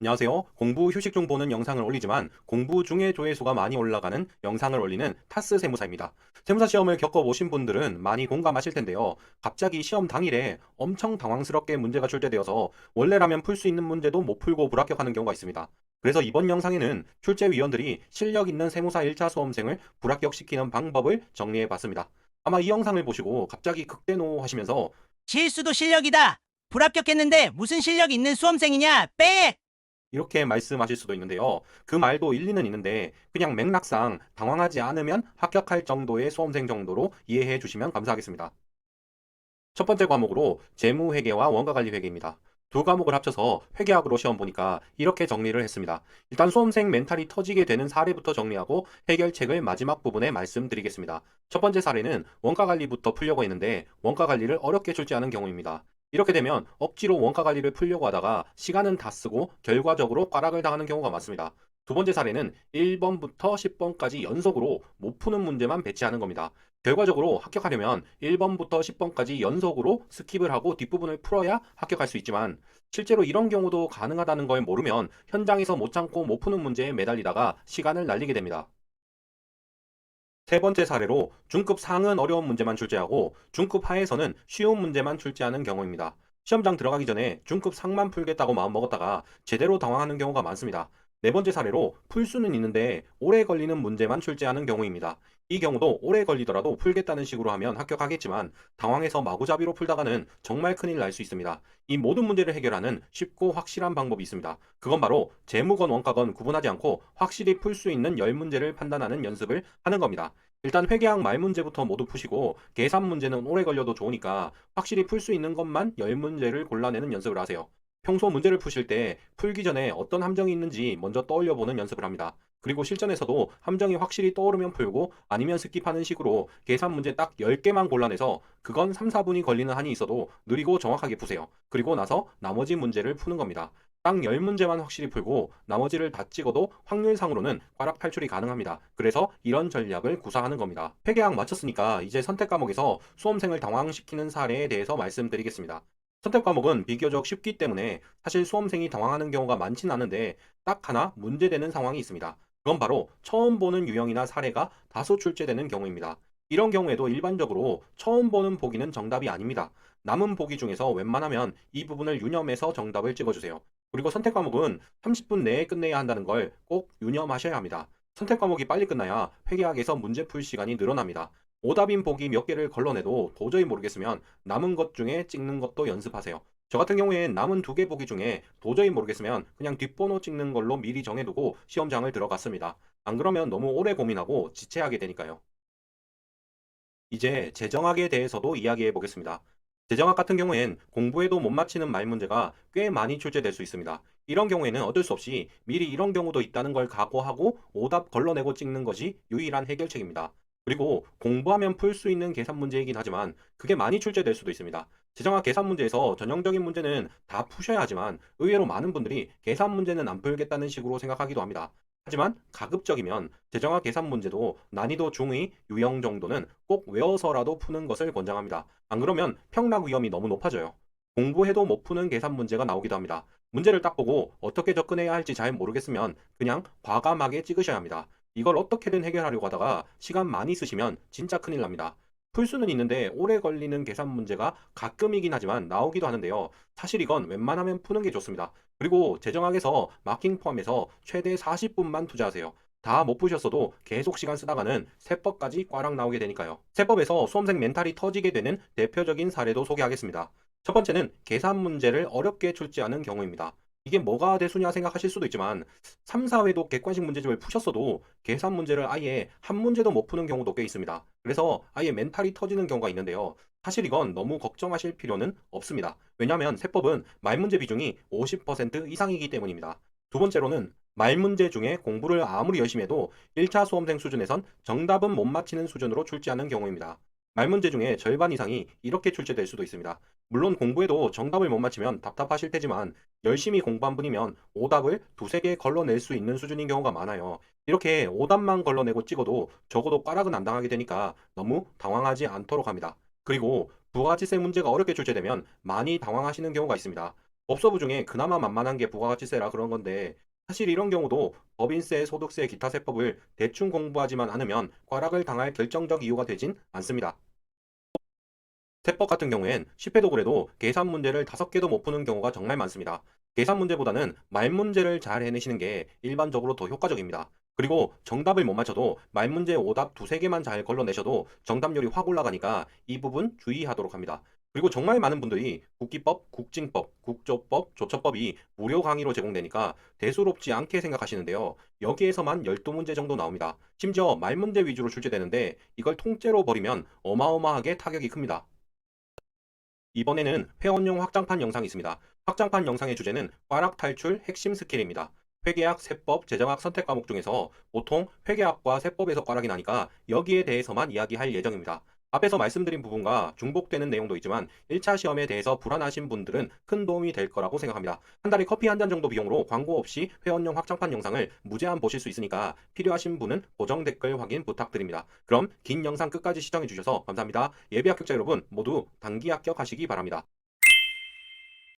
안녕하세요. 공부 휴식 중 보는 영상을 올리지만 공부 중에 조회수가 많이 올라가는 영상을 올리는 타스 세무사입니다. 세무사 시험을 겪어보신 분들은 많이 공감하실 텐데요. 갑자기 시험 당일에 엄청 당황스럽게 문제가 출제되어서 원래라면 풀 수 있는 문제도 못 풀고 불합격하는 경우가 있습니다. 그래서 이번 영상에는 출제위원들이 실력 있는 세무사 1차 수험생을 불합격시키는 방법을 정리해 봤습니다. 아마 이 영상을 보시고 갑자기 극대노 하시면서 실수도 실력이다. 불합격했는데 무슨 실력 있는 수험생이냐? 빽! 이렇게 말씀하실 수도 있는데요. 그 말도 일리는 있는데 그냥 맥락상 당황하지 않으면 합격할 정도의 수험생 정도로 이해해 주시면 감사하겠습니다. 첫 번째 과목으로 재무회계와 원가관리회계입니다. 두 과목을 합쳐서 회계학으로 시험 보니까 이렇게 정리를 했습니다. 일단 수험생 멘탈이 터지게 되는 사례부터 정리하고 해결책을 마지막 부분에 말씀드리겠습니다. 첫 번째 사례는 원가관리부터 풀려고 했는데 원가관리를 어렵게 출제하는 경우입니다. 이렇게 되면 억지로 원가관리를 풀려고 하다가 시간은 다 쓰고 결과적으로 꽈락을 당하는 경우가 많습니다. 두 번째 사례는 1번부터 10번까지 연속으로 못 푸는 문제만 배치하는 겁니다. 결과적으로 합격하려면 1번부터 10번까지 연속으로 스킵을 하고 뒷부분을 풀어야 합격할 수 있지만 실제로 이런 경우도 가능하다는 걸 모르면 현장에서 못 참고 못 푸는 문제에 매달리다가 시간을 날리게 됩니다. 세 번째 사례로 중급 상은 어려운 문제만 출제하고 중급 하에서는 쉬운 문제만 출제하는 경우입니다. 시험장 들어가기 전에 중급 상만 풀겠다고 마음먹었다가 제대로 당황하는 경우가 많습니다. 네 번째 사례로 풀 수는 있는데 오래 걸리는 문제만 출제하는 경우입니다. 이 경우도 오래 걸리더라도 풀겠다는 식으로 하면 합격하겠지만 당황해서 마구잡이로 풀다가는 정말 큰일 날 수 있습니다. 이 모든 문제를 해결하는 쉽고 확실한 방법이 있습니다. 그건 바로 재무건 원가건 구분하지 않고 확실히 풀 수 있는 10문제를 판단하는 연습을 하는 겁니다. 일단 회계학 말 문제부터 모두 푸시고 계산 문제는 오래 걸려도 좋으니까 확실히 풀 수 있는 것만 10문제를 골라내는 연습을 하세요. 평소 문제를 푸실 때 풀기 전에 어떤 함정이 있는지 먼저 떠올려 보는 연습을 합니다. 그리고 실전에서도 함정이 확실히 떠오르면 풀고 아니면 스킵하는 식으로 계산 문제 딱 10개만 골라내서 그건 3, 4분이 걸리는 한이 있어도 느리고 정확하게 푸세요. 그리고 나서 나머지 문제를 푸는 겁니다. 딱 10문제만 확실히 풀고 나머지를 다 찍어도 확률상으로는 꽈락 탈출이 가능합니다. 그래서 이런 전략을 구사하는 겁니다. 회계학 마쳤으니까 이제 선택 과목에서 수험생을 당황시키는 사례에 대해서 말씀드리겠습니다. 선택 과목은 비교적 쉽기 때문에 사실 수험생이 당황하는 경우가 많진 않은데 딱 하나 문제되는 상황이 있습니다. 그건 바로 처음 보는 유형이나 사례가 다소 출제되는 경우입니다. 이런 경우에도 일반적으로 처음 보는 보기는 정답이 아닙니다. 남은 보기 중에서 웬만하면 이 부분을 유념해서 정답을 찍어주세요. 그리고 선택 과목은 30분 내에 끝내야 한다는 걸 꼭 유념하셔야 합니다. 선택 과목이 빨리 끝나야 회계학에서 문제 풀 시간이 늘어납니다. 오답인 보기 몇 개를 걸러내도 도저히 모르겠으면 남은 것 중에 찍는 것도 연습하세요. 저 같은 경우엔 남은 2개 보기 중에 도저히 모르겠으면 그냥 뒷번호 찍는 걸로 미리 정해두고 시험장을 들어갔습니다. 안 그러면 너무 오래 고민하고 지체하게 되니까요. 이제 재정학에 대해서도 이야기해 보겠습니다. 재정학 같은 경우엔 공부해도 못 맞히는 말 문제가 꽤 많이 출제될 수 있습니다. 이런 경우에는 어쩔 수 없이 미리 이런 경우도 있다는 걸 각오하고 오답 걸러내고 찍는 것이 유일한 해결책입니다. 그리고 공부하면 풀 수 있는 계산 문제이긴 하지만 그게 많이 출제될 수도 있습니다. 재정학 계산 문제에서 전형적인 문제는 다 푸셔야 하지만 의외로 많은 분들이 계산 문제는 안 풀겠다는 식으로 생각하기도 합니다. 하지만 가급적이면 재정학 계산 문제도 난이도 중의 유형 정도는 꼭 외워서라도 푸는 것을 권장합니다. 안 그러면 평락 위험이 너무 높아져요. 공부해도 못 푸는 계산 문제가 나오기도 합니다. 문제를 딱 보고 어떻게 접근해야 할지 잘 모르겠으면 그냥 과감하게 찍으셔야 합니다. 이걸 어떻게든 해결하려고 하다가 시간 많이 쓰시면 진짜 큰일 납니다. 풀 수는 있는데 오래 걸리는 계산 문제가 가끔이긴 하지만 나오기도 하는데요. 사실 이건 웬만하면 푸는 게 좋습니다. 그리고 재정학에서 마킹 포함해서 최대 40분만 투자하세요. 다 못 푸셨어도 계속 시간 쓰다가는 세법까지 꽈락 나오게 되니까요. 세법에서 수험생 멘탈이 터지게 되는 대표적인 사례도 소개하겠습니다. 첫 번째는 계산 문제를 어렵게 출제하는 경우입니다. 이게 뭐가 대수냐 생각하실 수도 있지만 3, 4회도 객관식 문제집을 푸셨어도 계산 문제를 아예 한 문제도 못 푸는 경우도 꽤 있습니다. 그래서 아예 멘탈이 터지는 경우가 있는데요. 사실 이건 너무 걱정하실 필요는 없습니다. 왜냐하면 세법은 말 문제 비중이 50% 이상이기 때문입니다. 두 번째로는 말 문제 중에 공부를 아무리 열심히 해도 1차 수험생 수준에선 정답은 못 맞히는 수준으로 출제하는 경우입니다. 말 문제 중에 절반 이상이 이렇게 출제될 수도 있습니다. 물론 공부해도 정답을 못 맞히면 답답하실 테지만 열심히 공부한 분이면 오답을 두세 개 걸러낼 수 있는 수준인 경우가 많아요. 이렇게 오답만 걸러내고 찍어도 적어도 꽈락은 안 당하게 되니까 너무 당황하지 않도록 합니다. 그리고 부가가치세 문제가 어렵게 출제되면 많이 당황하시는 경우가 있습니다. 법서부 중에 그나마 만만한 게 부가가치세라 그런 건데 사실 이런 경우도 법인세, 소득세, 기타 세법을 대충 공부하지만 않으면 과락을 당할 결정적 이유가 되진 않습니다. 세법 같은 경우엔 10회도 그래도 계산 문제를 5개도 못 푸는 경우가 정말 많습니다. 계산 문제보다는 말 문제를 잘 해내시는 게 일반적으로 더 효과적입니다. 그리고 정답을 못 맞춰도 말 문제 오답 2~3개만 잘 걸러내셔도 정답률이 확 올라가니까 이 부분 주의하도록 합니다. 그리고 정말 많은 분들이 국기법, 국징법, 국조법, 조처법이 무료 강의로 제공되니까 대수롭지 않게 생각하시는데요. 여기에서만 12문제 정도 나옵니다. 심지어 말 문제 위주로 출제되는데 이걸 통째로 버리면 어마어마하게 타격이 큽니다. 이번에는 회원용 확장판 영상이 있습니다. 확장판 영상의 주제는 과락 탈출 핵심 스킬입니다. 회계학, 세법, 재정학 선택 과목 중에서 보통 회계학과 세법에서 과락이 나니까 여기에 대해서만 이야기할 예정입니다. 앞에서 말씀드린 부분과 중복되는 내용도 있지만 1차 시험에 대해서 불안하신 분들은 큰 도움이 될 거라고 생각합니다. 한 달에 커피 한 잔 정도 비용으로 광고 없이 회원용 확장판 영상을 무제한 보실 수 있으니까 필요하신 분은 고정 댓글 확인 부탁드립니다. 그럼 긴 영상 끝까지 시청해 주셔서 감사합니다. 예비 합격자 여러분 모두 단기 합격하시기 바랍니다.